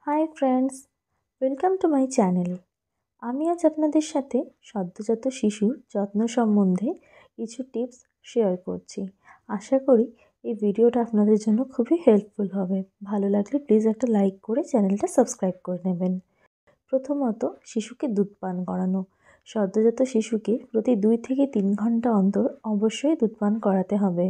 Hi friends, welcome to my channel. আমি আজ আপনাদের সাথে সদ্যোজাত শিশুর যত্ন সম্বন্ধে কিছু টিপস শেয়ার করছি। আশা করি এই ভিডিওটা আপনাদের জন্য খুবই হেল্পফুল হবে। ভালো লাগলে প্লিজ একটা লাইক করে চ্যানেলটা সাবস্ক্রাইব করে নেবেন। প্রথমত, শিশুকে দুধ পান করানো। সদ্যোজাত শিশুকে প্রতি 2 থেকে 3 ঘন্টা অন্তর অবশ্যই দুধ পান করাতে হবে।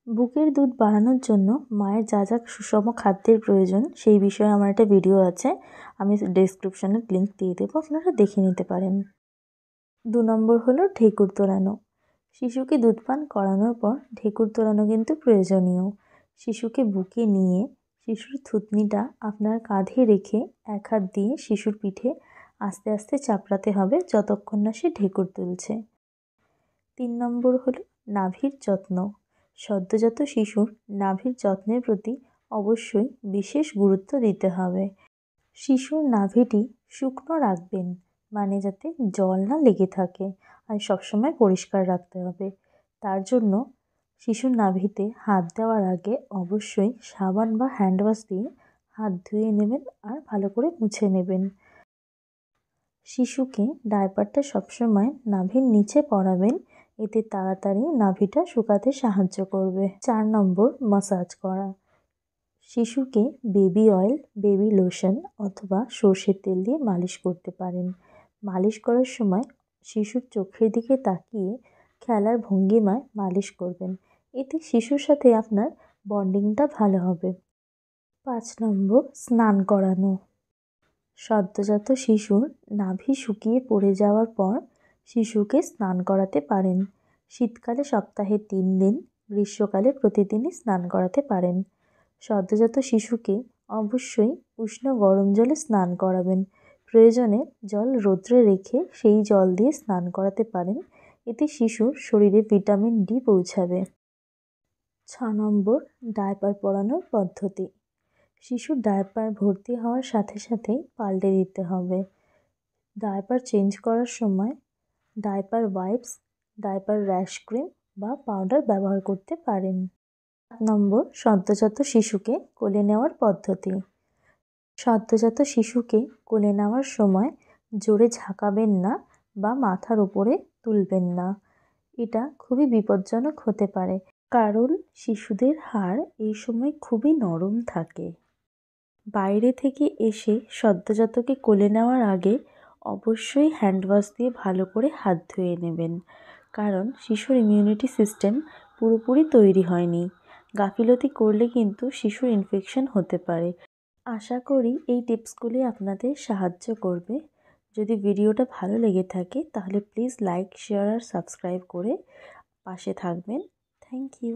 বুকের দুধ বাড়ানোর জন্য মায়ের যা যা সুষম খাদ্যের প্রয়োজন সেই বিষয়ে আমার একটা ভিডিও আছে, আমি ডেসক্রিপশনে লিঙ্ক দিয়ে দেবো, আপনারা দেখে নিতে পারেন। 2 নম্বর হলো ঢেকুর তোলানো। শিশুকে দুধ পান করানোর পর ঢেকুর তোলানো কিন্তু প্রয়োজনীয়। শিশুকে বুকে নিয়ে শিশুর থুতনিটা আপনার কাঁধে রেখে এক হাত দিয়ে শিশুর পিঠে আস্তে আস্তে চাপড়াতে হবে যতক্ষণ না সে ঢেকুর তুলছে। 3 নম্বর হলো নাভির যত্ন। সদ্যোজাত শিশুর নাভির যত্নের প্রতি অবশ্যই বিশেষ গুরুত্ব দিতে হবে। শিশুর নাভিটি শুকনো রাখবেন, মানে যাতে জল না লেগে থাকে, আর সবসময় পরিষ্কার রাখতে হবে। তার জন্য শিশুর নাভিতে হাত দেওয়ার আগে অবশ্যই সাবান বা হ্যান্ড ওয়াশ দিয়ে হাত ধুয়ে নেবেন আর ভালো করে মুছে নেবেন। শিশুকে ডায়পারটা সবসময় নাভির নিচে পরাবেন, এতে তাড়াতাড়ি নাভিটা শুকাতে সাহায্য করবে। 4 নম্বর, মাসাজ করা। শিশুকে বেবি অয়েল, বেবি লোশন অথবা সর্ষের তেল দিয়ে মালিশ করতে পারেন। মালিশ করার সময় শিশুর চোখের দিকে তাকিয়ে খেলার ভঙ্গিমায় মালিশ করবেন, এতে শিশুর সাথে আপনার বন্ডিংটা ভালো হবে। 5 নম্বর, স্নান করানো। সদ্যোজাত শিশুর নাভি শুকিয়ে পড়ে যাওয়ার পর শিশুকে স্নান করাতে পারেন। শীতকালে সপ্তাহে 3 দিন, গ্রীষ্মকালে প্রতিদিনই স্নান করাতে পারেন। সদ্যোজাত শিশুকে অবশ্যই উষ্ণ গরম জলে স্নান করাবেন। প্রয়োজনে জল রৌদ্রে রেখে সেই জল দিয়ে স্নান করাতে পারেন, এতে শিশুর শরীরে ভিটামিন ডি পৌঁছাবে। 6 নম্বর, ডায়পার পরানোর পদ্ধতি। শিশুর ডায়পার ভর্তি হওয়ার সাথে সাথেই পাল্টে দিতে হবে। ডায়পার চেঞ্জ করার সময় diaper wipes, diaper rash cream বা পাউডার ব্যবহার করতে পারেন। 7 নম্বর, সদ্যোজাত শিশুকে কোলে নেওয়ার পদ্ধতি। সদ্যোজাত শিশুকে কোলে নেওয়ার সময় জোরে ঝাঁকাবেন না বা মাথার উপরে তুলবেন না, এটা খুবই বিপজ্জনক হতে পারে, কারণ শিশুদের হাড় এই সময় খুবই নরম থাকে। বাইরে থেকে এসে সদ্যোজাতকে কোলে নেওয়ার আগে অবশ্যই হ্যান্ড ওয়াশ দিয়ে ভালো করে হাত ধুয়ে নেবেন, কারণ শিশুর ইমিউনিটি সিস্টেম পুরোপুরি তৈরি হয়নি। গাফিলতি করলে কিন্তু শিশুর ইনফেকশন হতে পারে। আশা করি এই টিপসগুলি আপনাদের সাহায্য করবে। যদি ভিডিওটা ভালো লেগে থাকে তাহলে প্লিজ লাইক, শেয়ার আর সাবস্ক্রাইব করে পাশে থাকবেন। Thank you.